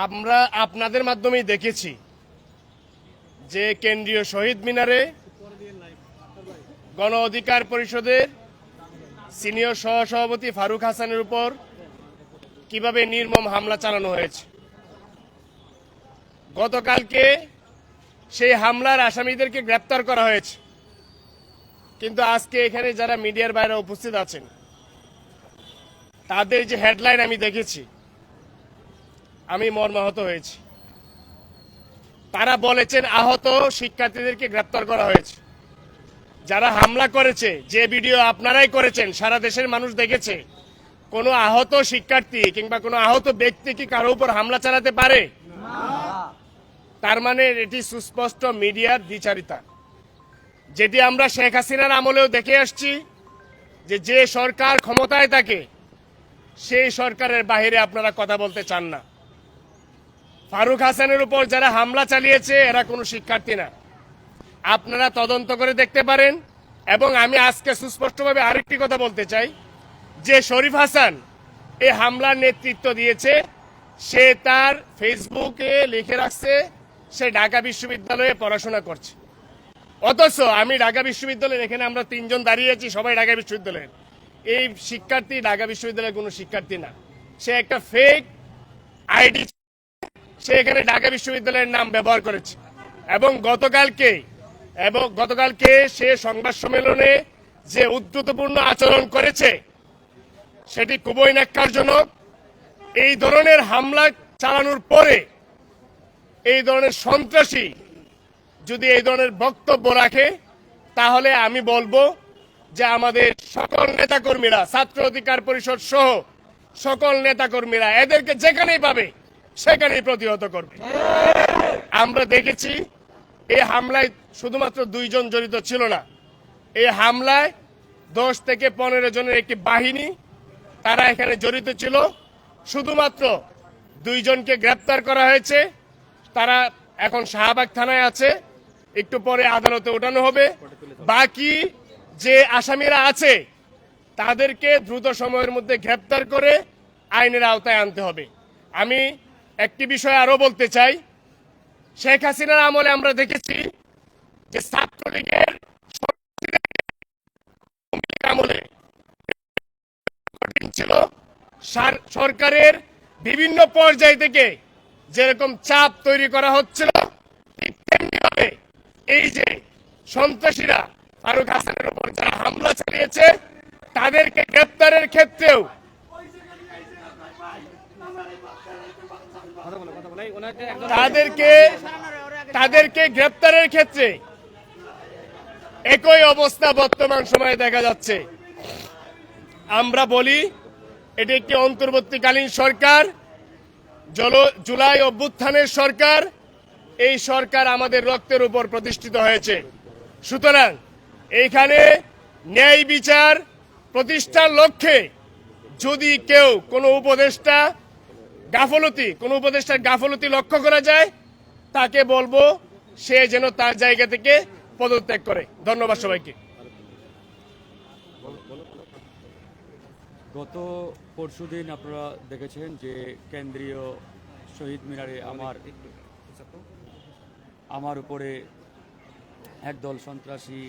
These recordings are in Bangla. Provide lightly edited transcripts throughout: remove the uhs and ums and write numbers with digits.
আমরা আপনাদের মাধ্যমেই দেখেছি যে কেন্দ্রীয় শহীদ মিনারে গণ অধিকার পরিষদের সিনিয়র সহসভাপতি ফারুক হাসানের উপর কিভাবে নির্মম হামলা চালানো হয়েছে। গতকালকে সেই হামলার আসামিদেরকে গ্রেপ্তার করা হয়েছে, কিন্তু আজকে এখানে যারা মিডিয়ার বাইরে উপস্থিত আছেন তাদের যে হেডলাইন আমি দেখেছি, আমি মর্মাহত হয়েছি। তারা বলেছেন আহত শিক্ষার্থীদেরকে গ্রেপ্তার করা হয়েছে। যারা হামলা করেছে, যে ভিডিও আপনারাই করেছেন, সারা দেশের মানুষ দেখেছে, কোনো আহত শিক্ষার্থী কিংবা কোনো আহত ব্যক্তি কি কারো উপর হামলা চালাতে পারে? তার মানে এটি সুস্পষ্ট মিডিয়ার দ্বিচারিতা, যেটি আমরা শেখ হাসিনার আমলেও দেখে আসছি, যে সরকার ক্ষমতায় থাকে সেই সরকারের বাইরে আপনারা কথা বলতে চান না। ফারুক হাসানের উপর যারা হামলা চালিয়েছে এরা কোনো শিক্ষার্থী না, আপনারা তদন্ত করে দেখতে পারেন। এবং আমি আজকে সুস্পষ্টভাবে আরেকটি কথা বলতে চাই, যে শরীফ হাসান এই হামলার নেতৃত্ব দিয়েছে, সে তার ফেসবুকে লিখে রাখছে সে ঢাকা বিশ্ববিদ্যালয়ে পড়াশোনা করছে। অথচ আমি ঢাকা বিশ্ববিদ্যালয়ের, এখানে আমরা তিনজন দাঁড়িয়ে আছি, সবাই ঢাকা বিশ্ববিদ্যালয়ের। এই শিক্ষার্থী ঢাকা বিশ্ববিদ্যালয়ের কোনো শিক্ষার্থী না, সে একটা ফেক আইডি, সে এখানে ঢাকা বিশ্ববিদ্যালয়ের নাম ব্যবহার করেছে। এবং গতকালকে সে সংবাদ সম্মেলনে যে উদ্ধতপূর্ণ আচরণ করেছে সেটি খুবই ন্যাক্কারজনক। এই ধরনের হামলা চালানোর পরে এই ধরনের সন্ত্রাসী যদি এই ধরনের বক্তব্য রাখে, তাহলে আমি বলবো যে আমাদের সকল নেতাকর্মীরা, ছাত্র অধিকার পরিষদ সহ সকল নেতাকর্মীরা এদেরকে যেখানেই পাবে সেখানেই প্রতিহত করবে। আমরা দেখেছি এই হামলায় শুধুমাত্র 2 জন জড়িত ছিল না, এই হামলায় 10 থেকে 15 জনের একটি বাহিনী তারা এখানে জড়িত ছিল। শুধুমাত্র 2 জনকে গ্রেপ্তার করা হয়েছে, তারা এখন শাহবাগ থানায় আছে, একটু পরে আদালতে ওঠানো হবে। বাকি যে আসামিরা আছে তাদেরকে দ্রুত সময়ের মধ্যে গ্রেপ্তার করে আইনের আওতায় আনতে হবে। আমি একটি বিষয় আরো বলতে চাই, শেখ হাসিনার আমলে আমরা দেখেছি যে ছাত্রলীগের আমলে কঠিন ছিল, সরকারের বিভিন্ন পর্যায় থেকে যেরকম চাপ তৈরি করা হচ্ছিল, তেমনিভাবে এই যে সন্ত্রাসীরা ফারুক হাসানের উপর যারা হামলা চালিয়েছে তাদেরকে গ্রেপ্তারের ক্ষেত্রেও তাদেরকে গ্রেপ্তারের ক্ষেত্রে একই অবস্থা বর্তমান সময়ে দেখা যাচ্ছে। আমরা বলি এটি একটি অন্তর্বর্তীকালীন সরকার, জুলাই অভ্যুত্থানের সরকার। এই সরকার আমাদের রক্তের উপর প্রতিষ্ঠিত হয়েছে। সুতরাং এইখানে ন্যায় বিচার প্রতিষ্ঠার লক্ষ্যে যদি কেউ কোনো উপদেষ্টার গাফলতি লক্ষ্য করা যায়, তাকে বলবো সে যেন তার জায়গা থেকে পদত্যাগ করে। ধন্যবাদ সবাইকে। গত পরশুদিন আপনারা দেখেছেন যে কেন্দ্রীয় শহীদ মিনারে আমার উপরে একদল সন্ত্রাসী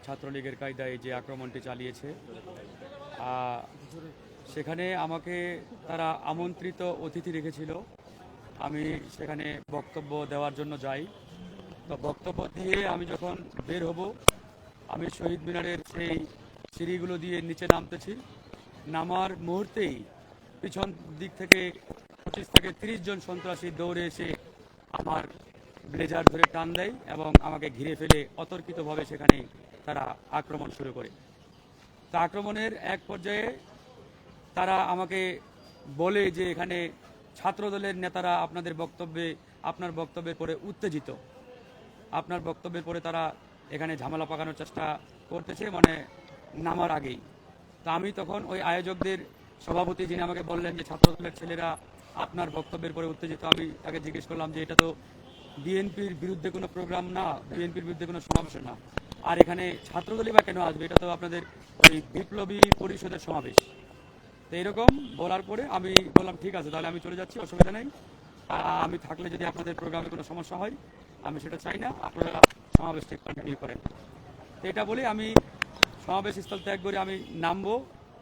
ছাত্রলীগের কায়দায় যে আক্রমণটি চালিয়েছে, সেখানে আমাকে তারা আমন্ত্রিত অতিথি রেখেছিল। আমি সেখানে বক্তব্য দেওয়ার জন্য যাই। তো বক্তব্য দিয়ে আমি যখন বের হব, আমি শহীদ মিনারের সেই সিঁড়িগুলো দিয়ে নিচে নামতেছি। নামার মুহূর্তেই পিছন দিক থেকে 25 থেকে 30 জন সন্ত্রাসী দৌড়ে এসে আমার ব্লেজার ধরে টান দেয় এবং আমাকে ঘিরে ফেলে অতর্কিতভাবে সেখানে তারা আক্রমণ শুরু করে। তা আক্রমণের এক পর্যায়ে তারা আমাকে বলে যে এখানে ছাত্রদলের নেতারা আপনার বক্তব্যের পরে উত্তেজিত, আপনার বক্তব্যের পরে তারা এখানে ঝামেলা পাকানোর চেষ্টা করতেছে, মানে নামার আগেই। তা আমি তখন ওই আয়োজকদের সভাপতি, যিনি আমাকে বললেন যে ছাত্রদলের ছেলেরা আপনার বক্তব্যের পরে উত্তেজিত, আমি তাকে জিজ্ঞেস করলাম যে এটা তো বিএনপির বিরুদ্ধে কোনো প্রোগ্রাম না, বিএনপির বিরুদ্ধে কোনো সমাবেশ না, আর এখানে ছাত্রদলই বা কেন আসবে, এটা তো আপনাদের ওই বিপ্লবী পরিষদের সমাবেশ। তো এরকম বলার পরে আমি বললাম ঠিক আছে, তাহলে আমি চলে যাচ্ছি, অসুবিধা নেই। আমি থাকলে যদি আপনাদের প্রোগ্রামে কোনো সমস্যা হয়, আমি সেটা চাই না, আপনারা সমাবেশটি কন্টিনিউ করেন। তো এটা বলে আমি সমাবেশ স্থল ত্যাগ করে আমি নামবো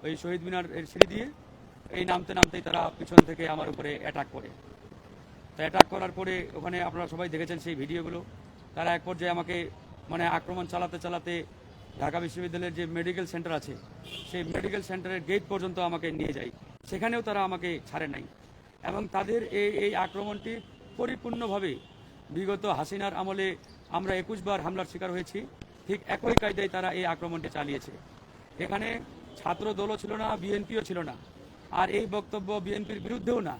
ওই শহীদ মিনার এর সিঁড়ি দিয়ে। এই নামতে নামতেই তারা পিছন থেকে আমার উপরে অ্যাটাক করে। তো অ্যাটাক করার পরে ওখানে আপনারা সবাই দেখেছেন সেই ভিডিওগুলো। তারা এক পর্যায়ে আমাকে মানে আক্রমণ চালাতে চালাতে ঢাকা বিশ্ববিদ্যালয়ের যে মেডিকেল সেন্টার আছে সেই মেডিকেল সেন্টারের গেট পর্যন্ত আমাকে নিয়ে যায়। সেখানেও তারা আমাকে ছাড়ে নাই। এবং তাদের এই আক্রমণটি পরিপূর্ণভাবে বিগত হাসিনার আমলে আমরা 21 বার হামলার শিকার হয়েছি, ঠিক একই কায়দায় তারা এই আক্রমণটি চালিয়েছে। এখানে ছাত্র দলও ছিল না, বিএনপিও ছিল না, আর এই বক্তব্য বিএনপির বিরুদ্ধেও না।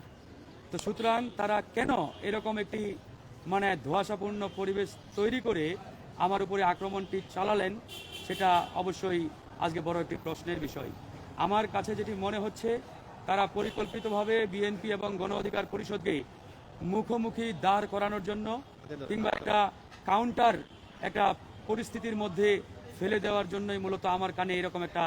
তো সুতরাং তারা কেন এরকম একটি মানে ধোঁয়াশাপূর্ণ পরিবেশ তৈরি করে আমার উপরে আক্রমণটি চালালেন, সেটা অবশ্যই আজকে বড় একটি প্রশ্নের বিষয়। আমার কাছে যেটি মনে হচ্ছে, তারা পরিকল্পিতভাবে বিএনপি এবং গণ অধিকার পরিষদকে মুখোমুখি দাঁড় করানোর জন্য কিংবা একটা কাউন্টার একটা পরিস্থিতির মধ্যে ফেলে দেওয়ার জন্যই মূলত আমার কানে এরকম একটা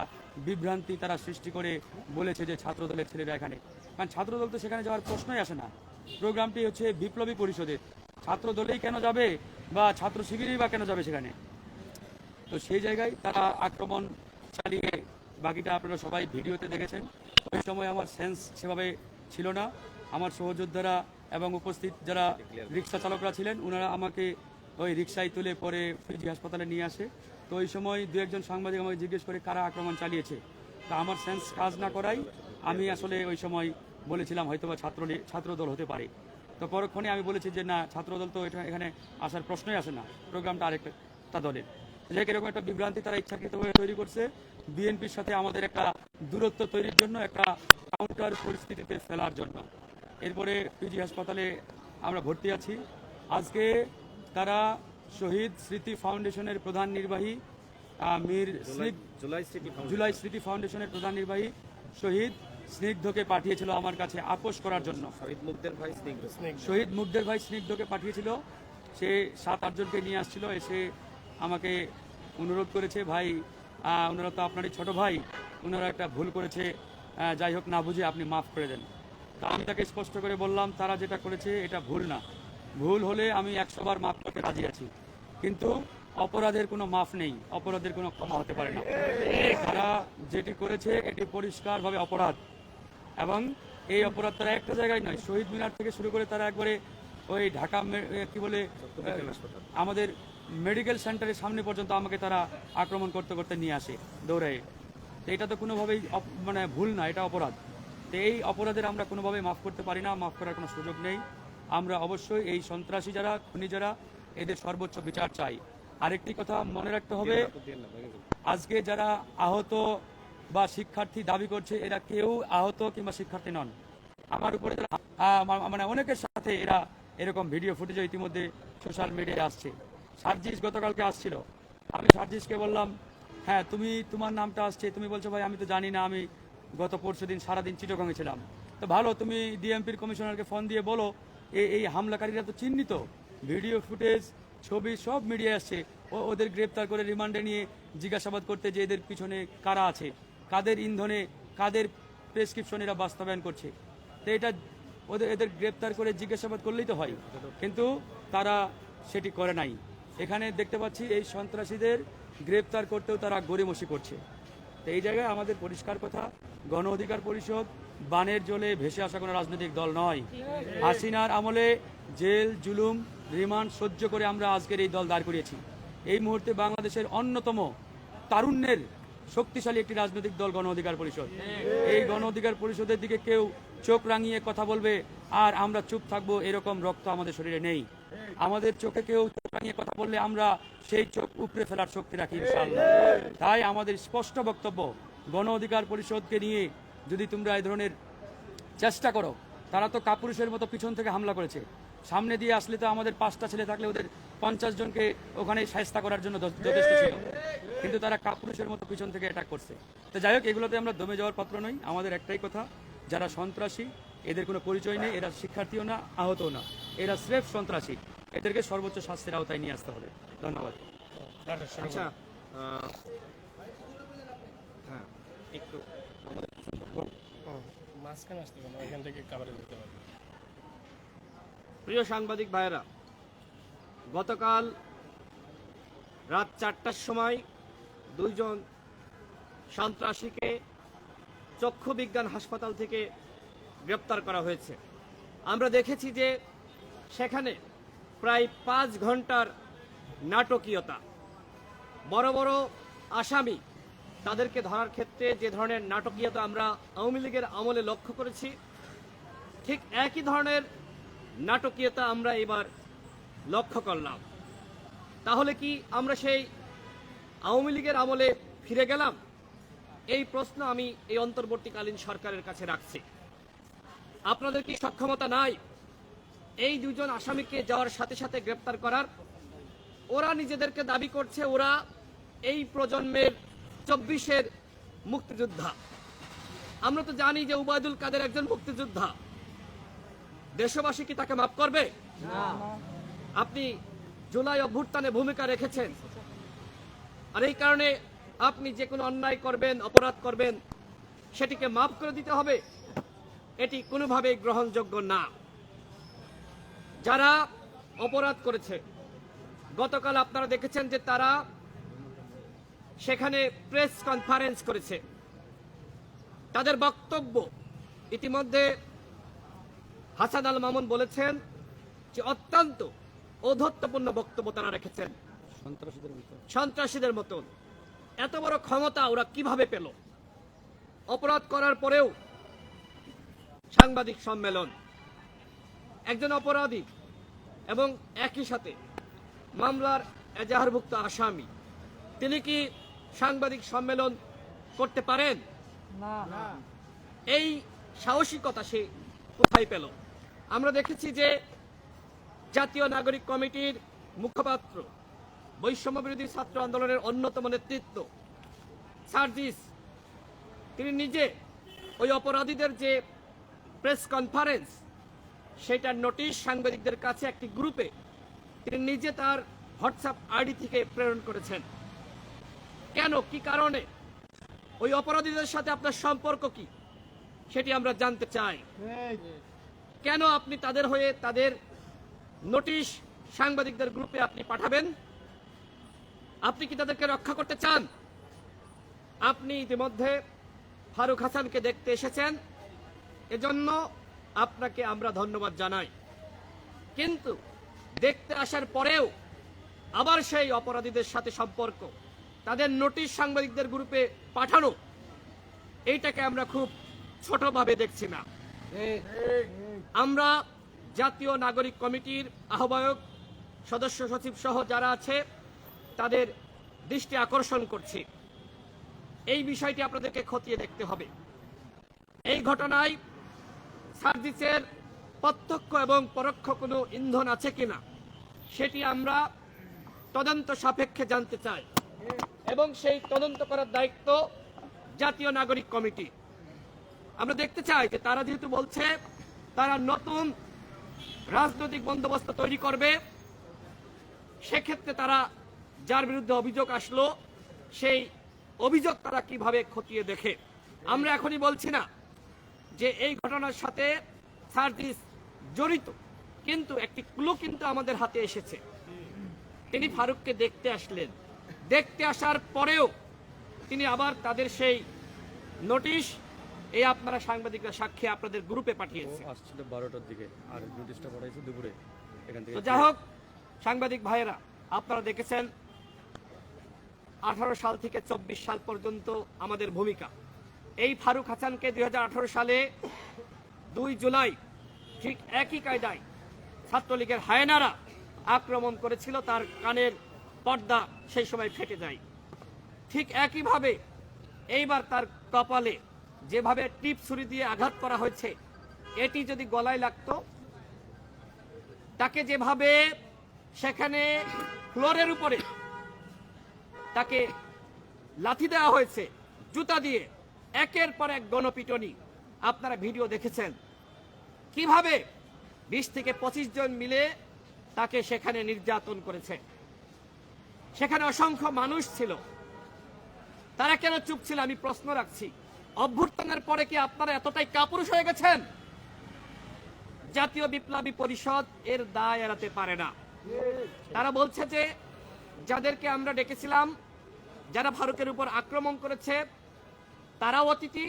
বিভ্রান্তি তারা সৃষ্টি করে বলেছে যে ছাত্রদলের ছেলেরা এখানে। কারণ ছাত্রদল তো সেখানে যাওয়ার প্রশ্নই আসে না। প্রোগ্রামটি হচ্ছে বিপ্লবী পরিষদের, ছাত্রদলেই কেন যাবে বা ছাত্র শিবিরই বা কেন যাবে সেখানে? তো সেই জায়গায় তারা আক্রমণ চালিয়ে, বাকিটা আপনারা সবাই ভিডিওতে দেখেছেন। ওই সময় আমার সেন্স সেভাবে ছিল না। আমার সহযোদ্ধারা এবং উপস্থিত যারা রিক্সা চালকরা ছিলেন, ওনারা আমাকে ওই রিক্সায় তুলে পরে ফিজি হাসপাতালে নিয়ে আসে। তো ওই সময় দু একজন সাংবাদিক আমাকে জিজ্ঞেস করে কারা আক্রমণ চালিয়েছে। তা আমার সেন্স কাজ না করাই আমি আসলে ওই সময় বলেছিলাম হয়তোবা ছাত্রদল হতে পারে। তো পরক্ষণে আমি বলেছি যে না, ছাত্রদল তো এখানে আসার প্রশ্নই আসে না, প্রোগ্রামটা আরেকটা দলের। যে এরকম একটা বিভ্রান্তি তারা ইচ্ছাকৃতভাবে তৈরি করছে বিএনপির সাথে আমাদের একটা দূরত্ব তৈরির জন্য, একটা কাউন্টার পরিস্থিতিতে ফেলার জন্য। এরপরে পিজি হাসপাতালে আমরা ভর্তি আছি। আজকে তারা শহীদ স্মৃতি ফাউন্ডেশনের প্রধান নির্বাহী জুলাই স্মৃতি ফাউন্ডেশনের প্রধান নির্বাহী শহীদ স্নিগ্ধকে পাঠিয়েছিল আমার কাছে আপোষ করার জন্য। শহীদ মুগ্ধের ভাই স্নিগ্ধকে পাঠিয়েছিল। সে 7-8 জনকে নিয়ে আসছিল, এসে আমাকে অনুরোধ করেছে, ভাই ওনারা তো আপনারই ছোট ভাই, ওনারা একটা ভুল করেছে, যাই হোক না বুঝে আপনি মাফ করে দেন। তা আমি তাকে স্পষ্ট করে বললাম, তারা যেটা করেছে এটা ভুল না, ভুল হলে আমি 100 বার মাফ করতে রাজি আছি, কিন্তু অপরাধের কোনো মাফ নেই, অপরাধের কোনো ক্ষমা হতে পারে না। তারা যেটি করেছে এটি পরিষ্কারভাবে অপরাধ, এবং এই অপরাধ তারা একটা জায়গায় নয়, শহীদ মিনার থেকে শুরু করে তারা একবারে ওই ঢাকা কি বলে আমাদের মেডিকেল সেন্টারের সামনে পর্যন্ত আমাকে তারা আক্রমণ করতে করতে নিয়ে আসে দৌড়ায়। তো এটা তো কোনোভাবেই মানে ভুল না, এটা অপরাধ। তো এই অপরাধের আমরা কোনোভাবেই মাফ করতে পারি না, মাফ করার কোনো সুযোগ নেই। আমরা অবশ্যই এই সন্ত্রাসী যারা, খুনি যারা, এদের সর্বোচ্চ বিচার চাই। আরেকটি কথা মনে রাখতে হবে, আজকে যারা আহত বা শিক্ষার্থী দাবি করছে, এরা কেউ আহত কিংবা শিক্ষার্থী নন। আমার উপরে মানে অনেকের সাথে এরা এরকম ভিডিও ফুটেজ ইতিমধ্যে সোশ্যাল মিডিয়ায় আসছে। সার্জিস গতকালকে আসছিল, আমি সার্জিসকে বললাম, হ্যাঁ তোমার নামটা আসছে, তুমি বলছো ভাই আমি তো জানি না, আমি গত পরশুদিন সারাদিন চিটাগংয়ে ছিলাম। তো ভালো, তুমি ডিএমপির কমিশনারকে ফোন দিয়ে বলো এই হামলাকারীরা তো চিহ্নিত, ভিডিও ফুটেজ ছবি সব মিডিয়ায় আসছে, ওদের গ্রেপ্তার করে রিমান্ডে নিয়ে জিজ্ঞাসাবাদ করতে যে এদের পিছনে কারা আছে, কাদের ইন্ধনে, কাদের প্রেসক্রিপশন এরা বাস্তবায়ন করছে। তো এটা এদের গ্রেপ্তার করে জিজ্ঞাসাবাদ করলেই তো হয়, কিন্তু তারা সেটি করে নাই। এখানে দেখতে পাচ্ছি এই সন্ত্রাসীদের গ্রেপ্তার করতেও তারা গড়িমসি করছে। তো এই জায়গায় আমাদের পরিষ্কার কথা, গণ অধিকার পরিষদ বানের জলে ভেসে আসা কোনো রাজনৈতিক দল নয়। হাসিনার আমলে জেল, জুলুম, রিমান্ড সহ্য করে আমরা আজকের এই দল দাঁড় করিয়েছি। এই মুহূর্তে বাংলাদেশের অন্যতম তারুণ্যের শক্তিশালী একটি রাজনৈতিক দল গণ অধিকার পরিষদ। এই গণ অধিকার পরিষদের দিকে কেউ চোখ রাঙিয়ে কথা বলবে আর আমরা চুপ থাকবো, এরকম রক্ত আমাদের শরীরে নেই। আমাদের চোখে কেউ চোখ রাঙিয়ে কথা বললে আমরা সেই চোখ উপড়ে ফেলার শক্তি রাখি ইনশাআল্লাহ। তাই আমাদের স্পষ্ট বক্তব্য, গণ অধিকার পরিষদকে নিয়ে যদি তোমরা এই ধরনের চেষ্টা করো, তারা তো কাপুরুষের মতো পিছন থেকে হামলা করেছে, সামনে দিয়ে আসলে তো আমাদের 5টা ছেলে থাকলে ওদের 50 জনকে ওখানে শায়েস্তা করার জন্য যথেষ্ট ছিল, কিন্তু তারা কাপুরুষের মতো পিছন থেকে অ্যাটাক করছে। তো যাই হোক, এগুলোতে আমরা দমে যাওয়ার পাত্র নই। আমাদের একটাই কথা, যারা সন্ত্রাসী এদের কোনো পরিচয় নেই, এরা শিক্ষার্থীও না, আহতও না, এরা স্রেফ সন্ত্রাসী, এদেরকে সর্বোচ্চ শাস্তির আওতায় নিয়ে আসতে হবে। ধন্যবাদ। আচ্ছা, হ্যাঁ একটু মাঝখানে আসতে পারেন, ওইখান থেকে কাভারে যেতে পারবেন। প্রিয় সাংবাদিক ভাইয়েরা, গতকাল রাত 4টার সময় দুইজন সন্ত্রাসীকে চক্ষু বিজ্ঞান হাসপাতাল থেকে গ্রেপ্তার করা হয়েছে। আমরা দেখেছি যে সেখানে প্রায় 5 ঘন্টার নাটকীয়তা, বড় বড় আসামি তাদেরকে ধরার ক্ষেত্রে যে ধরনের নাটকীয়তা আমরা আওয়ামী লীগের আমলে লক্ষ্য করেছি, ঠিক একই ধরনের নাটকীয়তা আমরা এবার লক্ষ্য করলাম। তাহলে কি আমরা সেই আওয়ামী লীগের আমলে ফিরে গেলাম? এই প্রশ্ন আমি এই অন্তর্বর্তীকালীন সরকারের কাছে রাখছি। আপনাদের কি সক্ষমতা নাই এই দুজন আসামিকে যাওয়ার সাথে সাথে গ্রেপ্তার করার? ওরা নিজেদেরকে দাবি করছে ওরা এই প্রজন্মের 24-এর মুক্তিযোদ্ধা। আমরা তো জানি যে উবায়দুল কাদের একজন মুক্তিযোদ্ধা। দেশবাসী কি তাকে মাফ করবে? আপনি জুলাই অভ্যুত্থানে ভূমিকা রেখেছেন, আর এই কারণে আপনি যে কোনো অন্যায় করবেন, অপরাধ করবেন, সেটিকে মাফ করে দিতে হবে? এটি কোনোভাবেই গ্রহণযোগ্য না। যারা অপরাধ করেছে, গতকাল আপনারা দেখেছেন যে তারা সেখানে প্রেস কনফারেন্স করেছে। তাদের বক্তব্য ইতিমধ্যে হাসান আল মামুন বলেছেন যে অত্যন্ত ঔদ্ধত্যপূর্ণ বক্তব্য তারা রেখেছেন। সন্ত্রাসীদের মতন এত বড় ক্ষমতা ওরা কিভাবে পেল? অপরাধ করার পরেও সাংবাদিক সম্মেলন, একজন অপরাধী এবং একই সাথে মামলার এজাহারভুক্ত আসামি, তিনি কি সাংবাদিক সম্মেলন করতে পারেন? না। এই সাহসিকতা সে কোথায় পেল? আমরা দেখেছি যে জাতীয় নাগরিক কমিটির মুখপাত্র, বৈষম্য বিরোধী ছাত্র আন্দোলনের অন্যতম নেতৃত্ব সার্জিস, তিনি নিজে ওই অপরাধীদের যে প্রেস কনফারেন্স, সেটার নোটিশ সাংবাদিকদের কাছে একটি গ্রুপে তিনি নিজে তার হোয়াটসঅ্যাপ আইডি থেকে প্রেরণ করেছেন। কেন, কি কারণে? ওই অপরাধীদের সাথে আপনার সম্পর্ক কি, সেটি আমরা জানতে চাই। কেন আপনি তাদের হয়ে তাদের নোটিশ সাংবাদিকদের গ্রুপে আপনি পাঠাবেন? আপনি কি তাদেরকে রক্ষা করতে চান? আপনি ইতিমধ্যে ফারুক হাসানকে দেখতে এসেছেন, এজন্য আপনাকে আমরা ধন্যবাদ জানাই। কিন্তু দেখতে আসার পরেও আবার সেই অপরাধীদের সাথে সম্পর্ক, তাদের নোটিশ সাংবাদিকদের গ্রুপে পাঠানো, এইটাকে আমরা খুব ছোটভাবে দেখছি না। আমরা জাতীয় নাগরিক কমিটির আহ্বায়ক, সদস্য সচিব সহ যারা আছে তাদের দৃষ্টি আকর্ষণ করছি, এই বিষয়টি আপনাদেরকে খতিয়ে দেখতে হবে। এই ঘটনায় সার্জিসের প্রত্যক্ষ এবং পরোক্ষ কোনো ইন্ধন আছে কিনা সেটি আমরা তদন্ত সাপেক্ষে জানতে চাই, এবং সেই তদন্ত করার দায়িত্ব জাতীয় নাগরিক কমিটি। আমরা দেখতে চাই যে তারা যেহেতু বলছে তারা নতুন রাজনৈতিক বন্দোবস্ত তৈরি করবে, সেক্ষেত্রে তারা যার বিরুদ্ধে অভিযোগ আসলো সেই অভিযোগ তারা কিভাবে খতিয়ে দেখে। আমরা এখনই বলছি না যে এই ঘটনার সাথে সার্জিস জড়িত, কিন্তু একটি ক্লু কিন্তু আমাদের হাতে এসেছে। তিনি ফারুককে দেখতে আসলেন, দেখতে আসার পরেও তিনি আবার তাদের সেই নোটিশ, এই আপনারা সাংবাদিকরা সাক্ষী, আপনাদের গ্রুপে পাঠিয়েছে। আসছিল 12টার দিকে, আর নোটিশটা পাঠাইছে দুপুরে এখান থেকে। তো যাই হোক, সাংবাদিক ভাইয়েরা, আপনারা দেখেছেন 18 সাল থেকে 24 সাল পর্যন্ত আমাদের ভূমিকা। এই ফারুক হাসানকে 2018 সালে 2 জুলাই ঠিক একই কায়দায় ছাত্রলীগের হায়নারা আক্রমণ করেছিল, তার কানের পর্দা সেই সময় ফেটে যায়। ঠিক একইভাবে এইবার তার কপালে যেভাবে টিপ ছুরি দিয়ে আঘাত করা হয়েছে, এটি যদি গলায় লাগতো, তাকে যেভাবে সেখানে ফ্লোরের উপরে তাকে লাথি দেওয়া হয়েছে জুতা দিয়ে, একের পর এক গণপিটনি, আপনারা ভিডিও দেখেছেন কিভাবে 20 থেকে 25 জন মিলে তাকে সেখানে নির্যাতন করেছে। সেখানে অসংখ্য মানুষ ছিল, তারা কেন চুপ ছিল আমি প্রশ্ন রাখছি। অভ্যুত্থানের পরে কি আপনারা এতটাই কাপুরুষ হয়ে গেছেন জাতীয় বিপ্লবী পরিষদ এর দায় এড়াতে পারে না। তারা বলছে যে যাদেরকে আমরা ডেকেছিলাম, যারা ফারুকের উপর আক্রমণ করেছে তারাও অতিথি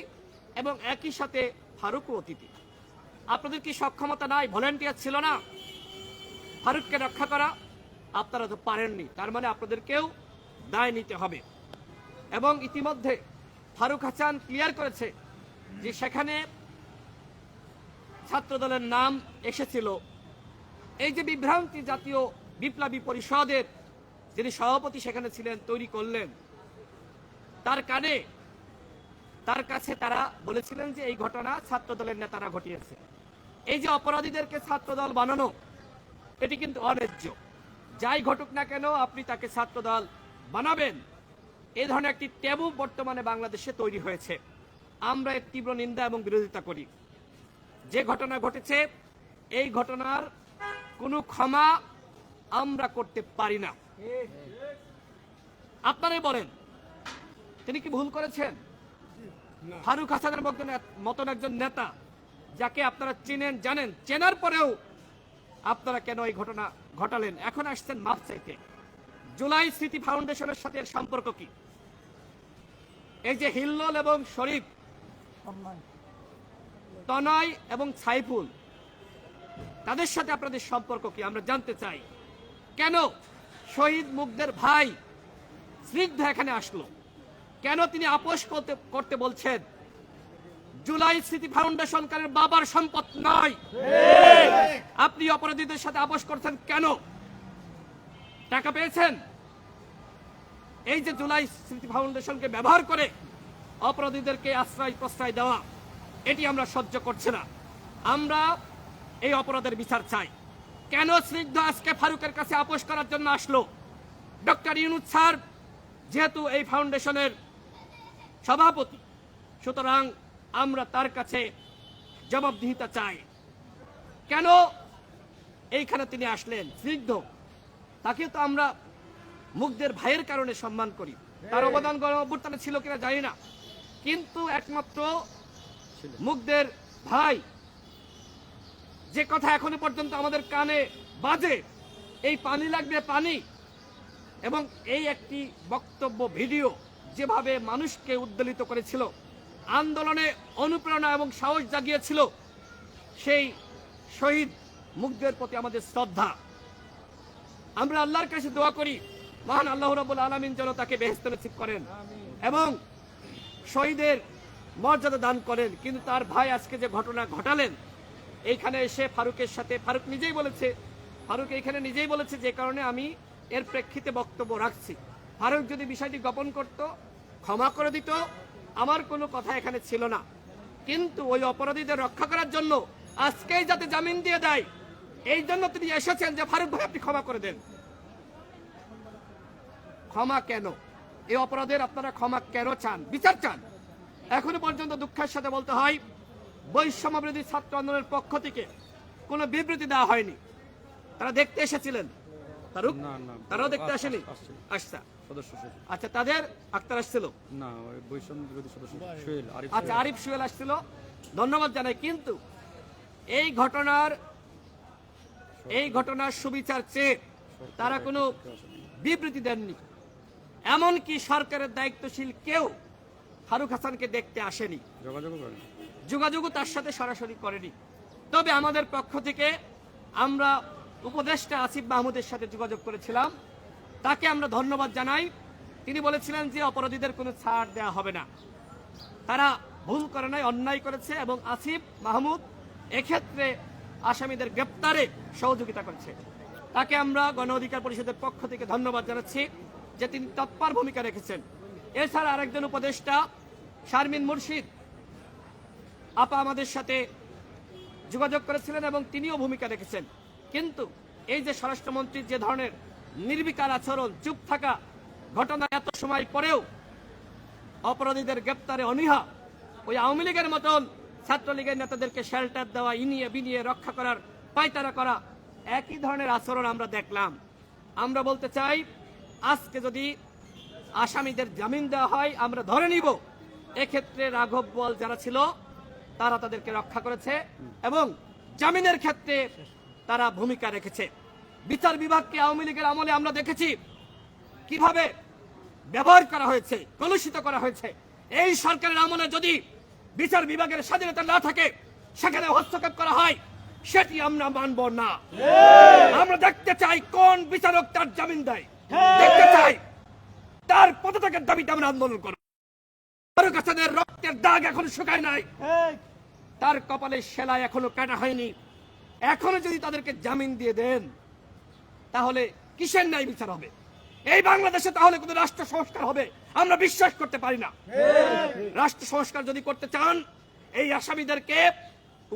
এবং একই সাথে ফারুকও অতিথি। আপনাদের কি সক্ষমতা নাই? ভলেন্টিয়ার ছিল না ফারুককে রক্ষা করা? আপনারা তো পারেননি, তার মানে আপনাদেরকেও দায় নিতে হবে। এবং ইতিমধ্যে ফারুক হাসান ক্লিয়ার করেছে যে সেখানে ছাত্রদলের নাম এসেছিল। এই যে বিভ্রান্তি জাতীয় বিপ্লবী পরিষদের যিনি সভাপতি সেখানে ছিলেন তৈরি করলেন, তার কাছে তারা বলেছিলেন যে এই ঘটনা ছাত্রদলের নেতারা ঘটিয়েছে। এই যে অপরাধীদেরকে ছাত্রদল বানানো, এটি কিন্তু অন্যায্য। যাই ঘটুক না কেন আপনি তাকে ছাত্রদল বানাবেন, এই ধরনের একটি ট্যাবু বর্তমানে বাংলাদেশে তৈরি হয়েছে। আমরা এর তীব্র নিন্দা এবং বিরোধিতা করি। যে ঘটনা ঘটেছে এই ঘটনার কোনো ক্ষমা আমরা করতে পারি না। আপনারাই বলেন, তিনি কি ভুল করেছেন? ফারুক হাসানের মতন একজন নেতা যাকে আপনারা চিনেন, জানেন, চেনার পরেও আপনারা কেন এই ঘটনা ঘটালেন? এখন আসছেন মাপ চাইতে। জুলাই স্মৃতি ফাউন্ডেশনের সাথে এর সম্পর্ক কি? এই যে হিল্লোল এবং শরীফ, তনয় এবং সাইফুল, তাদের সাথে আপনাদের সম্পর্ক কি আমরা জানতে চাই। কেন শহীদ মুগ্ধের ভাই স্নিগ্ধ এখানে আসলো? কেন তিনি আপোষ করতে বলছেন? জুলাই স্মৃতি ফাউন্ডেশন কারের বাবার সম্পদ নয়। আপনি অপরাধীদের সাথে আপোষ করছেন কেন? টাকা পেয়েছেন? এই যে জুলাই স্মৃতি ফাউন্ডেশনকে ব্যবহার করে অপরাধীদেরকে আশ্রয় প্রশ্রয় দেওয়া, এটি আমরা সহ্য করছি না। আমরা এই অপরাধের বিচার চাই। কেন স্নিগ্ধ আজকে ফারুকের কাছে আপোষ করার জন্য আসলো? ডক্টর ইউনূস স্যার যেহেতু এই ফাউন্ডেশনের সভাপতি, সুতরাং আমরা তার কাছে জবাবদিহিতা চাই। কেন এইখানে তিনি আসলেন? স্নিগ্ধ, তাকে তো আমরা মুগ্ধের ভাইয়ের কারণে সম্মান করি। তার অবদান গণঅভ্যুত্থানে ছিল কিনা জানি না, কিন্তু একমাত্র মুগ্ধের ভাই যে কথা এখনো পর্যন্ত আমাদের কানে বাজে, এই পানি লাগবে পানি, এবং এই একটি বক্তব্য ভিডিও যেভাবে মানুষকে উদ্বেলিত করেছিল, আন্দোলনে অনুপ্রেরণা এবং সাহস জাগিয়েছিল, সেই শহীদ মুগ্ধের প্রতি আমাদের শ্রদ্ধা। আমরা আল্লাহর কাছে দোয়া করি মহান আল্লাহ রাব্বুল আলামিন যেন তাকে বেহেশত নসিব করেন এবং শহীদের মর্যাদা দান করেন। কিন্তু তার ভাই আজকে যে ঘটনা ঘটালেন, এইখানে এসে ফারুকের সাথে, ফারুক এইখানে নিজেই বলেছে যে কারণে আমি এর প্রেক্ষিতে বক্তব্য রাখছি। ফারুক যদি বিষয়টি গোপন করত, ক্ষমা করে দিত, আমার কোনো কথা এখানে ছিল না। কিন্তু ওই অপরাধীদের রক্ষা করার জন্য আজকেই যাতে জামিন দিয়ে দেয়, এই জন্য তিনি এসেছেন যে ফারুক ভাই আপনি ক্ষমা করে দেন। ক্ষমা কেন? এই অপরাধের আপনারা ক্ষমা কেন চান, বিচার চান? এখনো পর্যন্ত দুঃখের সাথে বলতে হয় বৈষম্যবিরোধী ছাত্র আন্দোলনের পক্ষ থেকে কোনো বিবৃতি দেওয়া হয়নি। তারা দেখতে এসেছিলেন, ফারুক তারাও দেখতে আসেনি? আসছে আচ্ছা, তাদের আক্তার আসছিল না, বৈষম্য বিরোধী সদস্য সোহেল, আচ্ছা আরিফ সোহেল আসছিল, ধন্যবাদ জানাই। কিন্তু এই ঘটনার সুবিচার চেয়ে তারা কোনো বিবৃতি দেননি। এমনকি সরকারের দায়িত্বশীল কেউ ফারুক হাসানকে দেখতে আসেনি, যোগাযোগও তার সাথে সরাসরি করেনি। তবে আমাদের পক্ষ থেকে আমরা উপদেষ্টা আসিফ মাহমুদের সাথে যোগাযোগ করেছিলাম, তাকে আমরা ধন্যবাদ জানাই। তিনি বলেছিলেন যে অপরাধীদের কোনো ছাড় দেওয়া হবে না, তারা ভুল করে নাই, অন্যায় করেছে, এবং আসিফ মাহমুদ এক্ষেত্রে আসামিদের গ্রেপ্তারে সহযোগিতা করেছে। তাকে আমরা গণ অধিকার পরিষদের পক্ষ থেকে ধন্যবাদ জানাচ্ছি যে তিনি তৎপর ভূমিকা রেখেছেন। এছাড়া আরেকজন উপদেষ্টা শারমিন মুর্শিদ আপা আমাদের সাথে যোগাযোগ করেছিলেন এবং তিনিও ভূমিকা রেখেছেন। কিন্তু এই যে স্বরাষ্ট্রমন্ত্রীর যে ধরনের নির্বিকার আচরণ, চুপ থাকা, ঘটনা এত সময় পরেও অপরাধীদের গ্রেপ্তারে অনীহা, ওই আওয়ামী লীগের মতন ছাত্রলীগের নেতাদেরকে শেল্টার দেওয়া, ইনিয়ে বিনিয়ে রক্ষা করার পায়তারা করা, একই ধরনের আচরণ আমরা দেখলাম। আমরা বলতে চাই, আজকে যদি আসামিদের জামিন দেওয়া হয় আমরা ধরে নিব এক্ষেত্রে রাঘব বোয়াল যারা ছিল তারা তাদেরকে রক্ষা করেছে এবং জামিনের ক্ষেত্রে তারা ভূমিকা রেখেছে। বিচার বিভাগকে আওয়ামী লীগের আমলে আমরা দেখেছি কিভাবে ব্যবহার করা হয়েছে, কলুষিত করা হয়েছে। এই সরকারের আমলে যদি বিচার বিভাগের স্বাধীনতা না থাকে, সেখানে হস্তক্ষেপ করা হয়, সেটি আমরা মানব না। আমরা দেখতে চাই কোন বিচারক তার জামিন দেয়, দেখতে চাই তার পদত্যাগের দাবিতে আমরা আন্দোলন করব। ফারুক হাসানের রক্তের দাগ এখনো শুকায় নাই, তার কপালে সেলাই এখনো কাটা হয়নি। এখনো যদি তাদেরকে জামিন দিয়ে দেন, তাহলে কিসের ন্যায় বিচার হবে? এই বাংলাদেশে তাহলে কোন রাষ্ট্র সংস্কার হবে আমরা বিশ্বাস করতে পারি না। রাষ্ট্র সংস্কার যদি করতে চান, এই আসামিদেরকে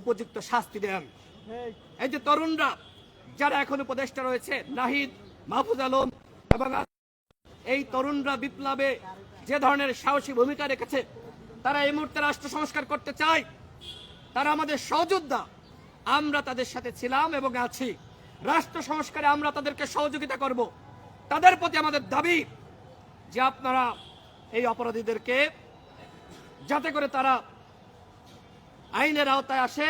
উপযুক্ত শাস্তি দেন। এই যে তরুণরা যারা এখন উপদেষ্টা রয়েছে, নাহিদ, মাহফুজ আলম এবং এই তরুণরা বিপ্লবে যে ধরনের সাহসী ভূমিকা রেখেছে, তারা এই মুহূর্তে রাষ্ট্র সংস্কার করতে চায়। তারা আমাদের সহযোদ্ধা, আমরা তাদের সাথে ছিলাম এবং আছি। রাষ্ট্র সংস্কারে আমরা তাদেরকে সহযোগিতা করব। তাদের প্রতি আমাদের দাবি যে আপনারা এই অপরাধীদেরকে, যাতে করে তারা আইনের আওতায় আসে,